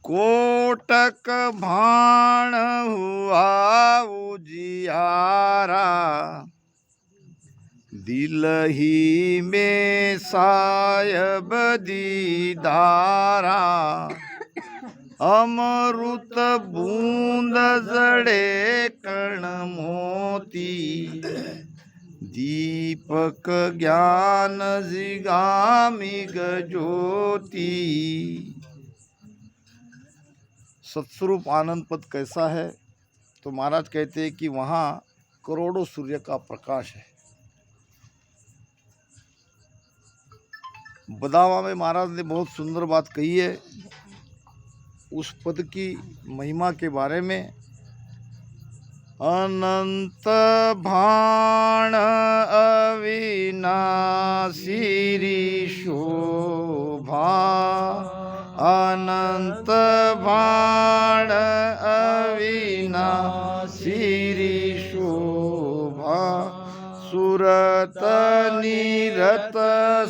कोटक भाण हुआ उजियारा, दिल ही में सायब दीदारा, अमृत बूंद जड़े कण मोती, दीपक ज्ञान जिगामिग ज्योति। सत्स्वरूप आनंद पद कैसा है? तो महाराज कहते हैं कि वहाँ करोड़ों सूर्य का प्रकाश है। बदावा में महाराज ने बहुत सुंदर बात कही है उस पद की महिमा के बारे में। अनंत भाण अविनाशी शोभा, अनंत भाण अविनाशी शोभा, सुरत निरत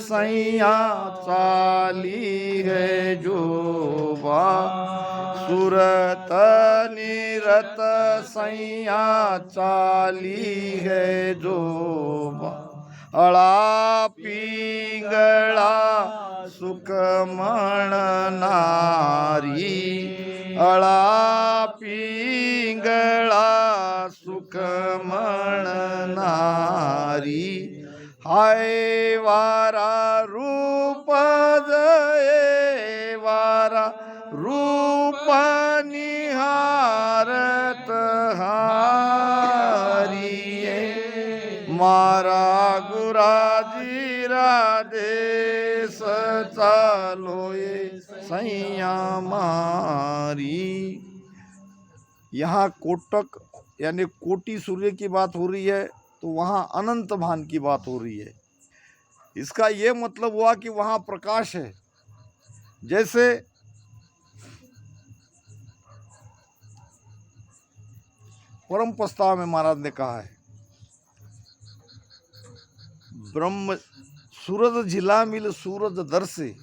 सैया चाली है जोबा, सुरत निरत सैया चाली है जोबा, अड़ा पिंगला सुखमण नारी, अड़ा पिंगला सुखमण नारी, हाय वारा रूप जय वारा रूप निहारत हारिये, मारा गुराजी राधे सचालोए सैया मारी। यहाँ कोटक यानी कोटि सूर्य की बात हो रही है, तो वहाँ अनंत भान की बात हो रही है। इसका ये मतलब हुआ कि वहाँ प्रकाश है। जैसे परम प्रस्ताव में महाराज ने कहा है, ब्रह्म सूरज झिला मिल सूरज दर्शे,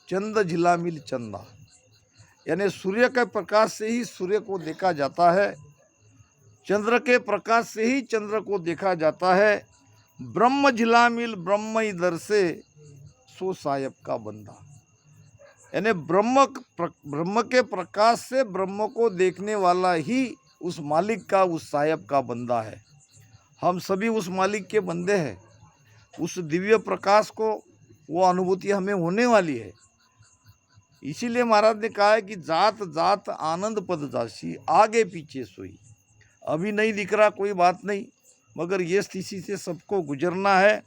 चंद झिला मिल चंदा, यानी सूर्य के प्रकाश से ही सूर्य को देखा जाता है, चंद्र के प्रकाश से ही चंद्र को देखा जाता है। ब्रह्म झिला मिल ब्रह्म ही दर्शे, सो सायब का बंदा, यानी ब्रह्म के प्रकाश से ब्रह्म को देखने वाला ही उस मालिक का, उस सायब का बंदा है। हम सभी उस मालिक के बंदे हैं। उस दिव्य प्रकाश को वो अनुभूति हमें होने वाली है। इसीलिए महाराज ने कहा है कि जात जात आनंद पद जासी, आगे पीछे सोई। अभी नहीं दिख रहा कोई बात नहीं, मगर ये स्थिति से सबको गुजरना है।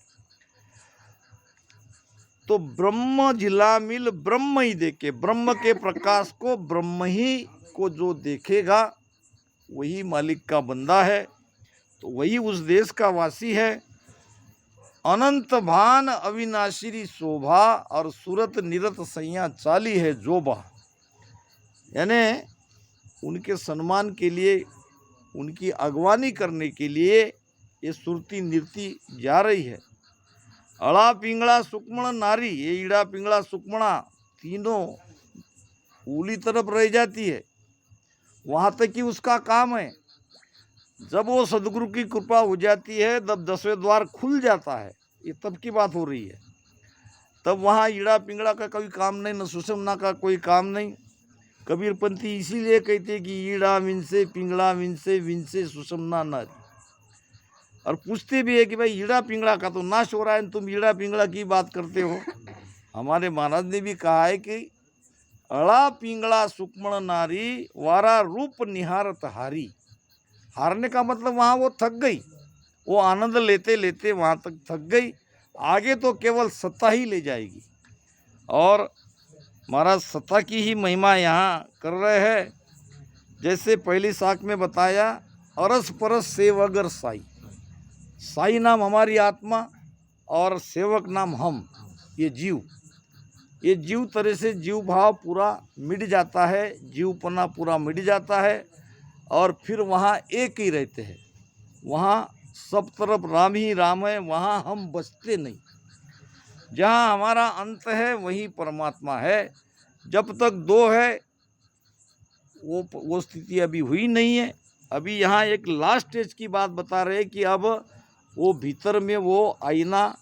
तो ब्रह्म जिला मिल ब्रह्म ही देखे, ब्रह्म के प्रकाश को ब्रह्म ही को जो देखेगा वही मालिक का बंदा है, तो वही उस देश का वासी है। अनंत भान अविनाशी शोभा और सूरत निरत सैया चाली है जोबा, यानी उनके सम्मान के लिए, उनकी अगवानी करने के लिए ये सुरती नृत्य जा रही है। अड़ा पिंगला सुक्मण नारी, ये ईड़ा पिंगला सुक्मणा तीनों ऊली तरफ रह जाती है। वहाँ तक कि उसका काम है। जब वो सदगुरु की कृपा हो जाती है, तब 10वें द्वार खुल जाता है। ये तब की बात हो रही है। तब वहाँ ईड़ा पिंगड़ा का कोई काम नहीं, न सुषमना का कोई काम नहीं। कबीरपंथी इसीलिए कहते कि ईड़ा विनसे पिंगला विनसे विनसे सुषमना नारी। और पूछते भी है कि भाई ईड़ा पिंगला का तो नाश हो रहा है, तुम ईड़ा पिंगला की बात करते हो। हमारे महाराज ने भी कहा है कि अड़ा पिंगला सुक्मण नारी, वारा रूप निहारत हारी। हारने का मतलब वहाँ वो थक गई, वो आनंद लेते लेते वहाँ तक थक गई। आगे तो केवल सत्ता ही ले जाएगी। और महाराज सत्ता की ही महिमा यहाँ कर रहे हैं। जैसे पहली साख में बताया, अरस परस सेवगर साई। साई नाम हमारी आत्मा और सेवक नाम हम, ये जीव। ये जीव तरह से जीव भाव पूरा मिट जाता है, जीवपना पूरा मिट जाता है। और फिर वहाँ एक ही रहते हैं। वहाँ सब तरफ राम ही राम है, वहाँ हम बचते नहीं। जहाँ हमारा अंत है वही परमात्मा है। जब तक दो है वो स्थिति अभी हुई नहीं है। अभी यहाँ एक लास्ट स्टेज की बात बता रहे हैं कि अब वो भीतर में वो आईना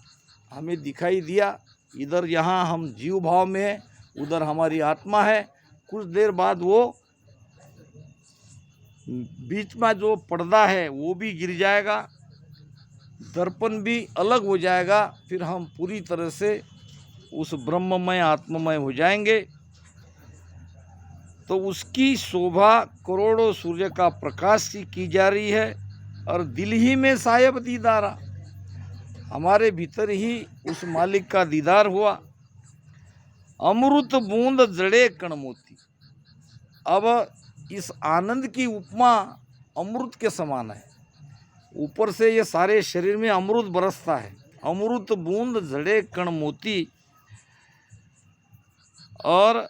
हमें दिखाई दिया, इधर यहाँ हम जीव भाव में है, उधर हमारी आत्मा है। कुछ देर बाद वो बीच में जो पर्दा है वो भी गिर जाएगा, दर्पण भी अलग हो जाएगा, फिर हम पूरी तरह से उस ब्रह्ममय आत्ममय हो जाएंगे। तो उसकी शोभा करोड़ों सूर्य का प्रकाश सी की जा रही है और दिल ही में साहिब दीदारा, हमारे भीतर ही उस मालिक का दीदार हुआ। अमृत बूंद जड़े कण मोती। अब इस आनंद की उपमा अमृत के समान है। ऊपर से ये सारे शरीर में अमृत बरसता है। अमृत बूंद जड़े कण मोती। और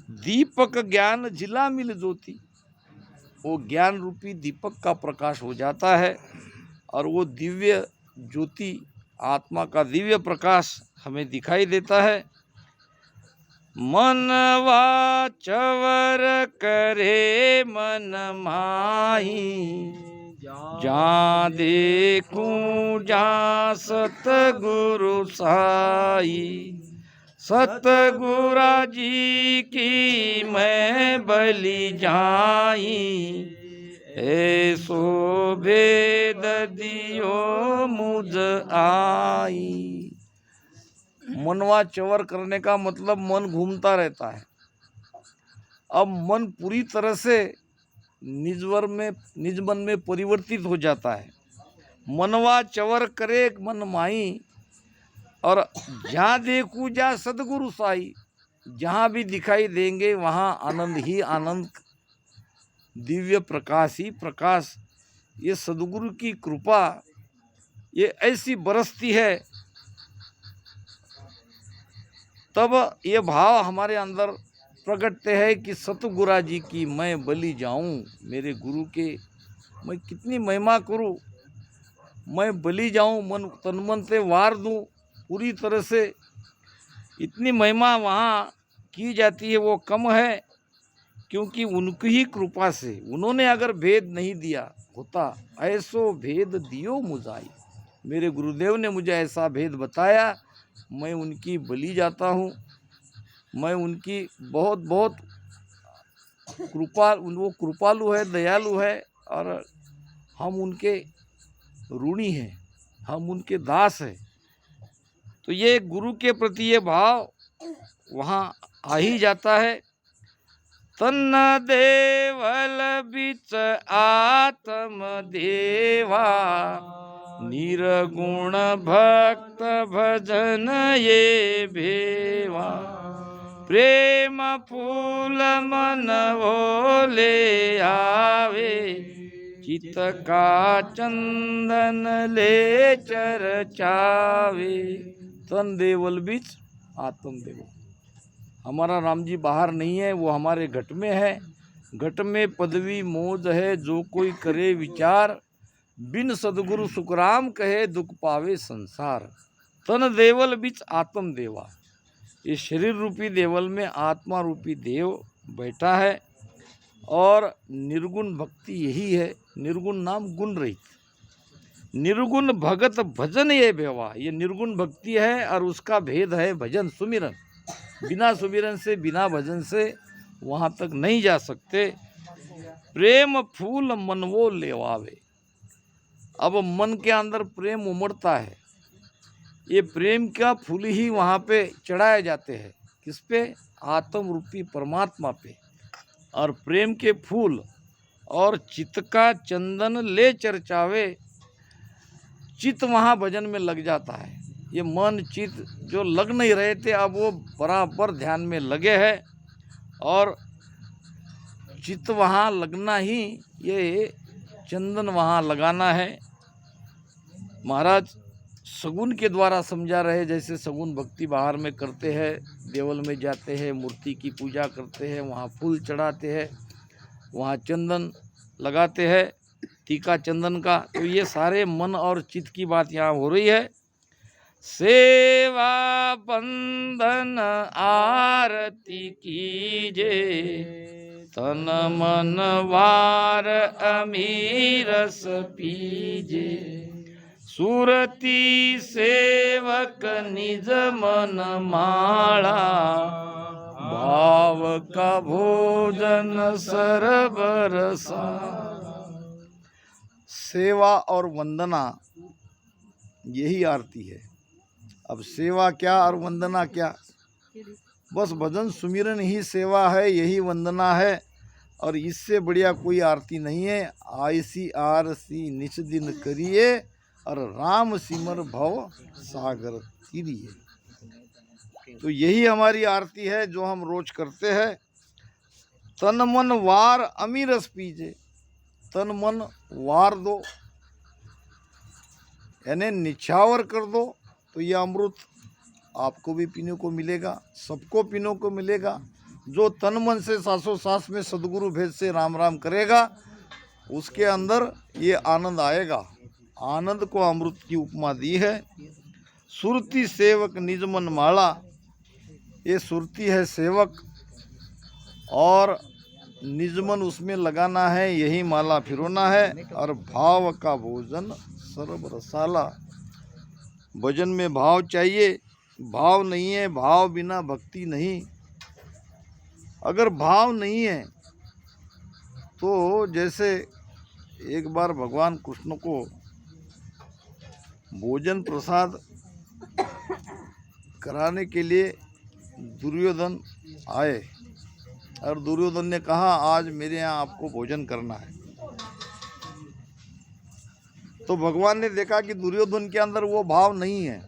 दीपक ज्ञान जिला मिल ज्योति। वो ज्ञान रूपी दीपक का प्रकाश हो जाता है और वो दिव्य ज्योति, आत्मा का दिव्य प्रकाश हमें दिखाई देता है। मनवा चवर करे मन माही, जहाँ देखूं जहाँ सतगुरु साई। सतगुरा जी की मैं बलि जाई, ऐसो भेद दियो मुझ आई। मनवा चवर करने का मतलब मन घूमता रहता है। अब मन पूरी तरह से निज मन में परिवर्तित हो जाता है। मनवा चवर करे मन माही, और जहाँ देखूँ जा सदगुरु साई। जहाँ भी दिखाई देंगे वहाँ आनंद ही आनंद, दिव्य प्रकाश ही प्रकाश। ये सदगुरु की कृपा ये ऐसी बरसती है, तब ये भाव हमारे अंदर प्रकटते हैं कि सतगुरा जी की मैं बलि जाऊं। मेरे गुरु के मैं कितनी महिमा करूं, मैं बलि जाऊं, मन तन मन से वार दूं पूरी तरह से। इतनी महिमा वहाँ की जाती है, वो कम है, क्योंकि उनकी ही कृपा से। उन्होंने अगर भेद नहीं दिया होता, ऐसो भेद दियो मुझाई। मेरे गुरुदेव ने मुझे ऐसा भेद बताया, मैं उनकी बलि जाता हूँ। मैं उनकी बहुत बहुत वो कृपालु है, दयालु है, और हम उनके ऋणी हैं, हम उनके दास हैं। तो ये गुरु के प्रति ये भाव वहाँ आ ही जाता है। तन्न देवल बिच आत्म देवा, निर्गुण भक्त भजन ये भेवा। प्रेम फूल मन ले आवे, चित का चंदन ले चरचावे। तन देवल बीच आत्म देव। हमारा राम जी बाहर नहीं है, वो हमारे घट में है। घट में पदवी मौज है, जो कोई करे विचार। बिन सदगुरु सुखराम कहे, दुख पावे संसार। तन देवल बीच आत्म देवा। ये शरीर रूपी देवल में आत्मा रूपी देव बैठा है, और निर्गुण भक्ति यही है। निर्गुण नाम गुण रहित, निर्गुण भगत भजन ये भेवा। ये निर्गुण भक्ति है और उसका भेद है भजन, सुमिरन। बिना सुमिरन से, बिना भजन से वहाँ तक नहीं जा सकते। प्रेम फूल मन वो लेवावे। अब मन के अंदर प्रेम उमड़ता है, ये प्रेम का फूल ही वहाँ पे चढ़ाए जाते हैं। किस पे? आत्म रूपी परमात्मा पे। और प्रेम के फूल और चित्त का चंदन ले चर्चावे। चित्त वहाँ भजन में लग जाता है। ये मन चित्त जो लग नहीं रहे थे, अब वो बराबर ध्यान में लगे हैं, और चित्त वहाँ लगना ही, ये चंदन वहाँ लगाना है। महाराज सगुन के द्वारा समझा रहे, जैसे सगुन भक्ति बाहर में करते हैं, देवल में जाते हैं, मूर्ति की पूजा करते हैं, वहाँ फूल चढ़ाते हैं, वहाँ चंदन लगाते हैं, टीका चंदन का। तो ये सारे मन और चित्त की बात यहाँ हो रही है। सेवा बंधन आरती कीजे, तन मन वार अमीरस पीजे। सुरती सेवक निज मन माला, भाव का भोजन सरबरसा। सेवा और वंदना यही आरती है। अब सेवा क्या और वंदना क्या? बस भजन सुमिरन ही सेवा है, यही वंदना है, और इससे बढ़िया कोई आरती नहीं है। आईसी आरसी निच दिन करिए, और राम सिमर भव सागर तीरिए। तो यही हमारी आरती है जो हम रोज करते हैं। तन मन वार अमीरस पीजे, तन मन वार दो यानी निछावर कर दो, तो यह अमृत आपको भी पीने को मिलेगा, सबको पीने को मिलेगा। जो तन मन से सासों सास में सदगुरु भेद से राम राम करेगा, उसके अंदर ये आनंद आएगा। आनंद को अमृत की उपमा दी है। सुरती सेवक निज मन माला, ये सुरती है सेवक, और निजमन उसमें लगाना है, यही माला फिरोना है। और भाव का भोजन सर्व रसाला, भजन में भाव चाहिए। भाव नहीं है, भाव बिना भक्ति नहीं। अगर भाव नहीं है तो जैसे एक बार भगवान कृष्ण को भोजन प्रसाद कराने के लिए दुर्योधन आए, और दुर्योधन ने कहा आज मेरे यहाँ आपको भोजन करना है। तो भगवान ने देखा कि दुर्योधन के अंदर वो भाव नहीं है,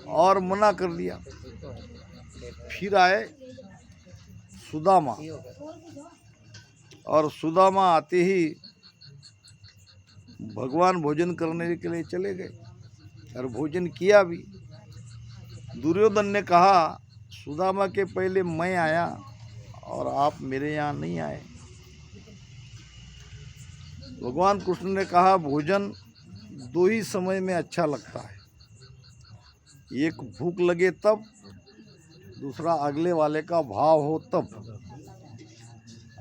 और मना कर दिया। फिर आए सुदामा, और सुदामा आते ही भगवान भोजन करने के लिए चले गए, और भोजन किया भी। दुर्योधन ने कहा सुदामा के पहले मैं आया और आप मेरे यहाँ नहीं आए। भगवान कृष्ण ने कहा भोजन दो ही समय में अच्छा लगता है, एक भूख लगे तब, दूसरा अगले वाले का भाव हो तब।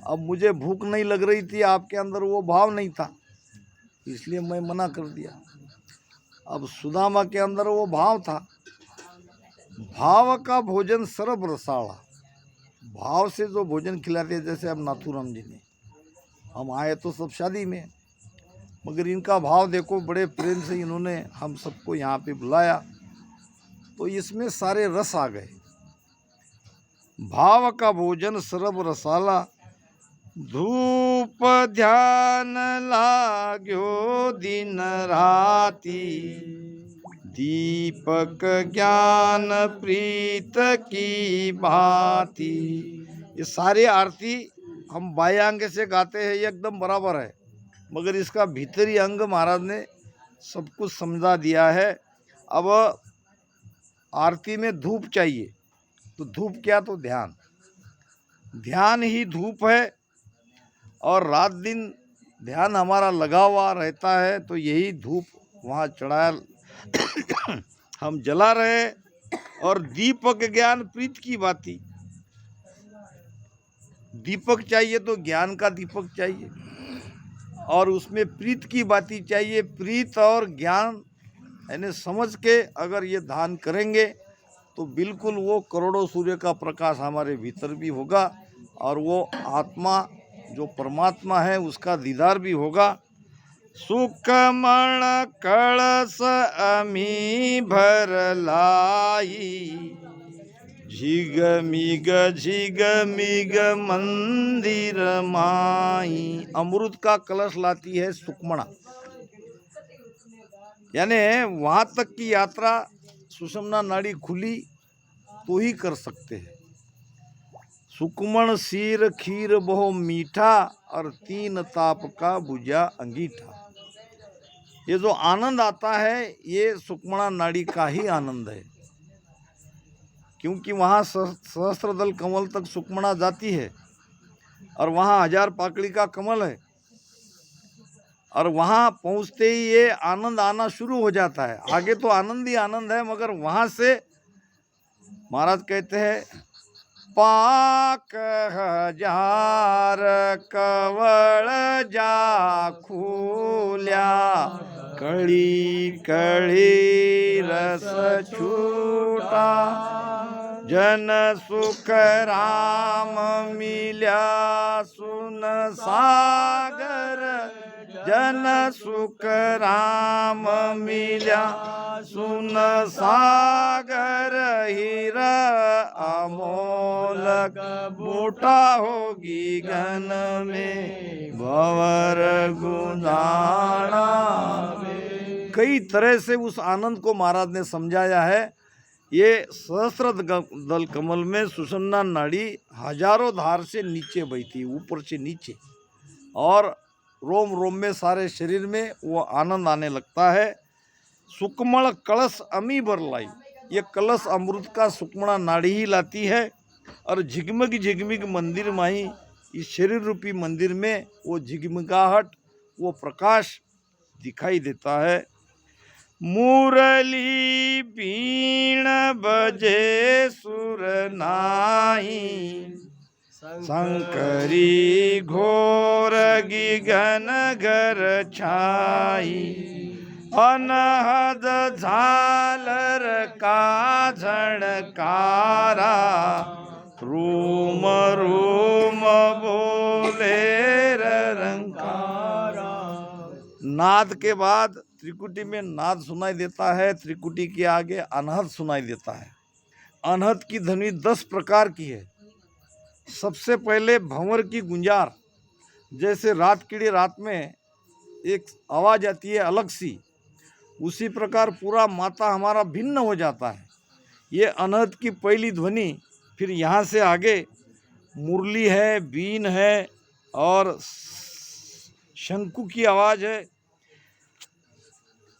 अब मुझे भूख नहीं लग रही थी, आपके अंदर वो भाव नहीं था, इसलिए मैं मना कर दिया। अब सुदामा के अंदर वो भाव था। भाव का भोजन सर्व रसाला, भाव से जो भोजन खिलाते, जैसे अब नाथूराम जी ने, हम आए तो सब शादी में, मगर इनका भाव देखो, बड़े प्रेम से इन्होंने हम सबको यहाँ पे बुलाया, तो इसमें सारे रस आ गए। भाव का भोजन सर्व रसाला, धूप ध्यान लाग्यो दिन राती, दीपक ज्ञान प्रीत की भांति। ये सारी आरती हम बाएं अंग से गाते हैं, ये एकदम बराबर है, मगर इसका भीतरी अंग महाराज ने सब कुछ समझा दिया है। अब आरती में धूप चाहिए, तो धूप क्या? तो ध्यान, ध्यान ही धूप है, और रात दिन ध्यान हमारा लगा हुआ रहता है, तो यही धूप वहाँ चढ़ाया हम जला रहे। और दीपक ज्ञान प्रीत की बाती, दीपक चाहिए तो ज्ञान का दीपक चाहिए, और उसमें प्रीत की बाती चाहिए। प्रीत और ज्ञान यानी समझ के अगर ये ध्यान करेंगे तो बिल्कुल वो करोड़ों सूर्य का प्रकाश हमारे भीतर भी होगा, और वो आत्मा जो परमात्मा है उसका दीदार भी होगा। सुकमण कलश अमी भर लाई, झिग मिग मंदिर माई। अमृत का कलश लाती है सुकमणा, यानी वहाँ तक की यात्रा सुषुम्ना नाड़ी खुली तो ही कर सकते हैं। सुकमण सीर खीर बहु मीठा, और तीन ताप का बुझा अंगीठा। ये जो आनंद आता है ये सुकमणा नाड़ी का ही आनंद है, क्योंकि वहाँ सहस्त्रदल कमल तक सुकमणा जाती है। और वहाँ 1000 पाकड़ी का कमल है, और वहाँ पहुँचते ही ये आनंद आना शुरू हो जाता है। आगे तो आनंद ही आनंद है, मगर वहाँ से महाराज कहते हैं पाक 1000 कवळ जा खुल्या, कळी कळी रस छूटा, जन सुख राम मिल्या सुन सागर, जन सुख राम मिल्या सुन सागर, हीरा अमोलक बूटा होगी घन में भंवर गुंजाना। कई तरह से उस आनंद को महाराज ने समझाया है। ये सहस्त्र दल कमल में सुषुम्ना नाड़ी हजारों धार से नीचे बहती, ऊपर से नीचे, और रोम रोम में सारे शरीर में वो आनंद आने लगता है। सुकमण कलश अमी भर लाई, ये कलश अमृत का सुकमणा नाड़ी ही लाती है, और झिगमग झिगमिग मंदिर माही, इस शरीर रूपी मंदिर में वो झिगमिगाहट, वो प्रकाश दिखाई देता है। मुरली बीण बजे सुर नाही, शंकरी घोर गगन घर छाई, अनहद झालर का झणकारा, रूम रूम बोले रंकारा। नाद के बाद त्रिकुटी में नाद सुनाई देता है, त्रिकुटी के आगे अनहद सुनाई देता है। अनहद की ध्वनि 10 प्रकार की है। सबसे पहले भंवर की गुंजार, जैसे रात कीड़े रात में एक आवाज़ आती है अलग सी, उसी प्रकार पूरा माता हमारा भिन्न हो जाता है। ये अनहद की पहली ध्वनि। फिर यहाँ से आगे मुरली है, बीन है, और शंकु की आवाज़ है।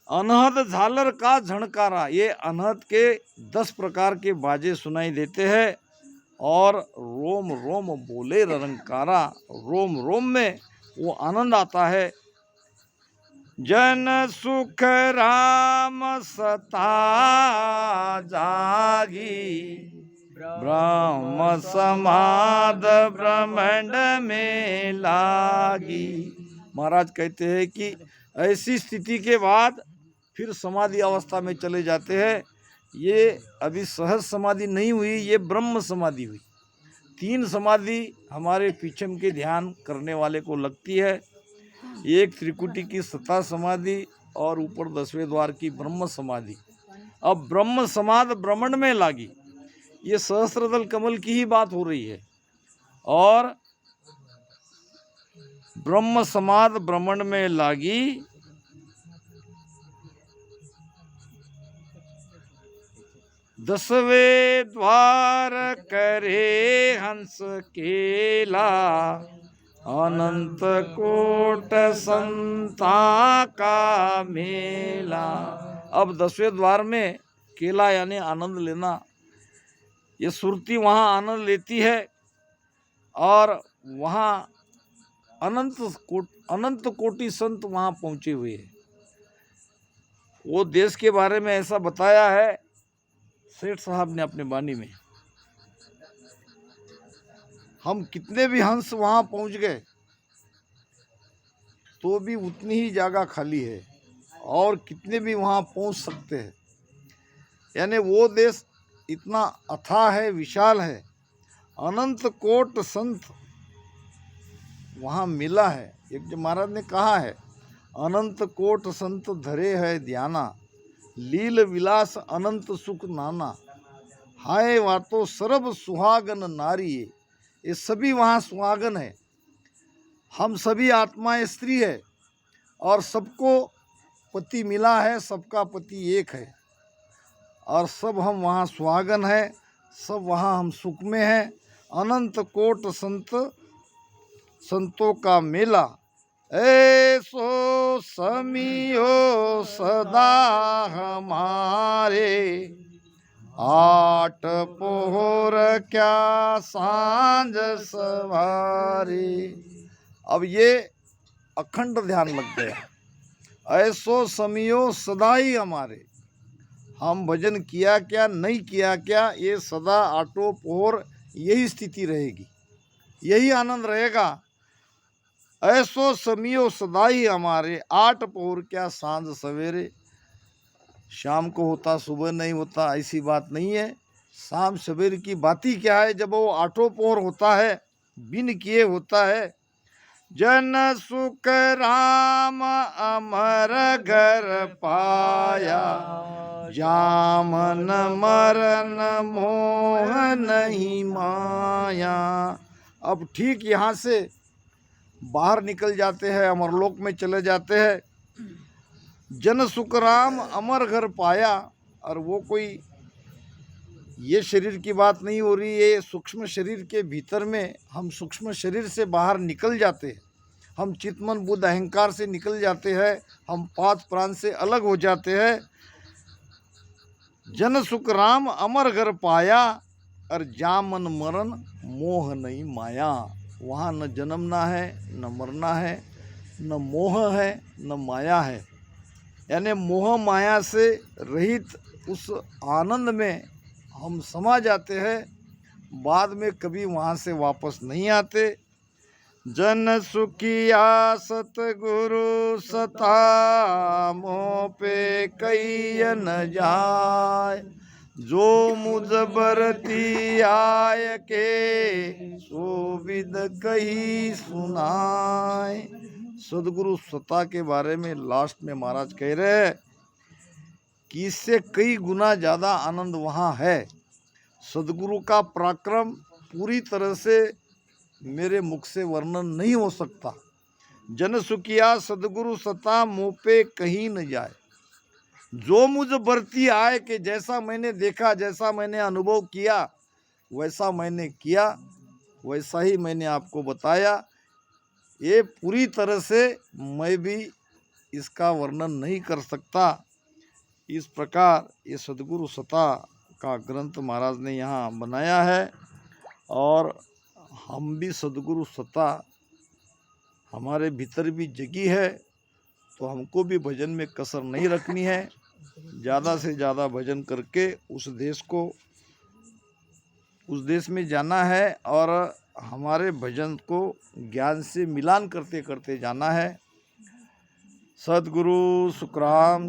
अनहद झालर का झणकारा, ये अनहद के 10 प्रकार के बाजे सुनाई देते हैं, और रोम रोम बोले रंकारा, रोम रोम में वो आनंद आता है। जन सुख राम सता जागी, ब्रह्म समाध ब्रह्मांड में लागी। महाराज कहते हैं कि ऐसी स्थिति के बाद फिर समाधि अवस्था में चले जाते हैं। ये अभी सहज समाधि नहीं हुई, ये ब्रह्म समाधि हुई। 3 समाधि हमारे पीछम के ध्यान करने वाले को लगती है। एक त्रिकुटी की सता समाधि, और ऊपर 10वें द्वार की ब्रह्म समाधि। अब ब्रह्म समाध ब्रह्मांड में लागी, ये सहस्त्रदल कमल की ही बात हो रही है। और ब्रह्म समाध ब्रह्मांड में लागी, दसवें द्वार करे हंस केला, अनंत कोट संता का मेला। अब 10वें द्वार में केला यानी आनंद लेना, ये सुरती वहाँ आनंद लेती है, और वहाँ अनंत कोटि संत वहाँ पहुँचे हुए हैं। वो देश के बारे में ऐसा बताया है सेठ साहब ने अपने वाणी में। हम कितने भी हंस वहाँ पहुँच गए तो भी उतनी ही जगह खाली है, और कितने भी वहाँ पहुँच सकते हैं। यानी वो देश इतना अथाह है, विशाल है, अनंत कोट संत वहाँ मिला है। एक जो महाराज ने कहा है, अनंत कोट संत धरे है ध्याना, लील विलास अनंत सुख नाना, हाय वातो सर्व सुहागन नारी। ये सभी वहाँ सुहागन है। हम सभी आत्माएं स्त्री है, और सबको पति मिला है, सबका पति एक है, और सब हम वहाँ सुहागन है, सब वहाँ हम सुख में हैं। अनंत कोट संतों का मेला, ऐसो समियो सदा हमारे, आठ पोहर क्या सांझ सवारी। अब ये अखंड ध्यान लग गया। ऐसो समियो सदा ही हमारे, हम भजन किया क्या नहीं किया क्या, ये सदा आठों पोहर यही स्थिति रहेगी, यही आनंद रहेगा। ऐसो समियो सदा ही हमारे, आठ पोहर क्या सांझ सवेरे। शाम को होता सुबह नहीं होता ऐसी बात नहीं है। शाम सवेर की बात ही क्या है, जब वो आठों पोहर होता है, बिन किए होता है। जन सुख राम अमर घर पाया, जामन मरन मोह नहीं माया। अब ठीक यहाँ से बाहर निकल जाते हैं, अमरलोक में चले जाते हैं। जन सुख राम अमर घर पाया, और वो कोई ये शरीर की बात नहीं हो रही है, सूक्ष्म शरीर के भीतर में हम सूक्ष्म शरीर से बाहर निकल जाते हैं, हम चित्तमन बुद्ध अहंकार से निकल जाते हैं, हम पांच प्राण से अलग हो जाते हैं। जन सुख राम अमर घर पाया, और जामन मरण मोह नहीं माया। वहाँ न जन्मना है, न मरना है, न मोह है, न माया है। यानी मोह माया से रहित उस आनंद में हम समा जाते हैं, बाद में कभी वहाँ से वापस नहीं आते। जन सुखिया सतगुरु सता, मोह पे कई न जाय। जो मुझ बरती आय के, सो विद कही सुनाय। सदगुरु सत्ता के बारे में लास्ट में महाराज कह रहे हैं कि इससे कई गुना ज़्यादा आनंद वहाँ है। सदगुरु का पराक्रम पूरी तरह से मेरे मुख से वर्णन नहीं हो सकता। जन सुखिया सदगुरु सत्ता, मुँह पे कहीं न जाए। जो मुझ बरती आए, कि जैसा मैंने देखा, जैसा मैंने अनुभव किया, वैसा मैंने किया, वैसा ही मैंने आपको बताया। ये पूरी तरह से मैं भी इसका वर्णन नहीं कर सकता। इस प्रकार ये सदगुरु सत्ता का ग्रंथ महाराज ने यहाँ बनाया है, और हम भी सदगुरु सत्ता हमारे भीतर भी जगी है, तो हमको भी भजन में कसर नहीं रखनी है। ज़्यादा से ज़्यादा भजन करके उस देश में जाना है, और हमारे भजन को ज्ञान से मिलान करते करते जाना है। सद्गुरु सुखराम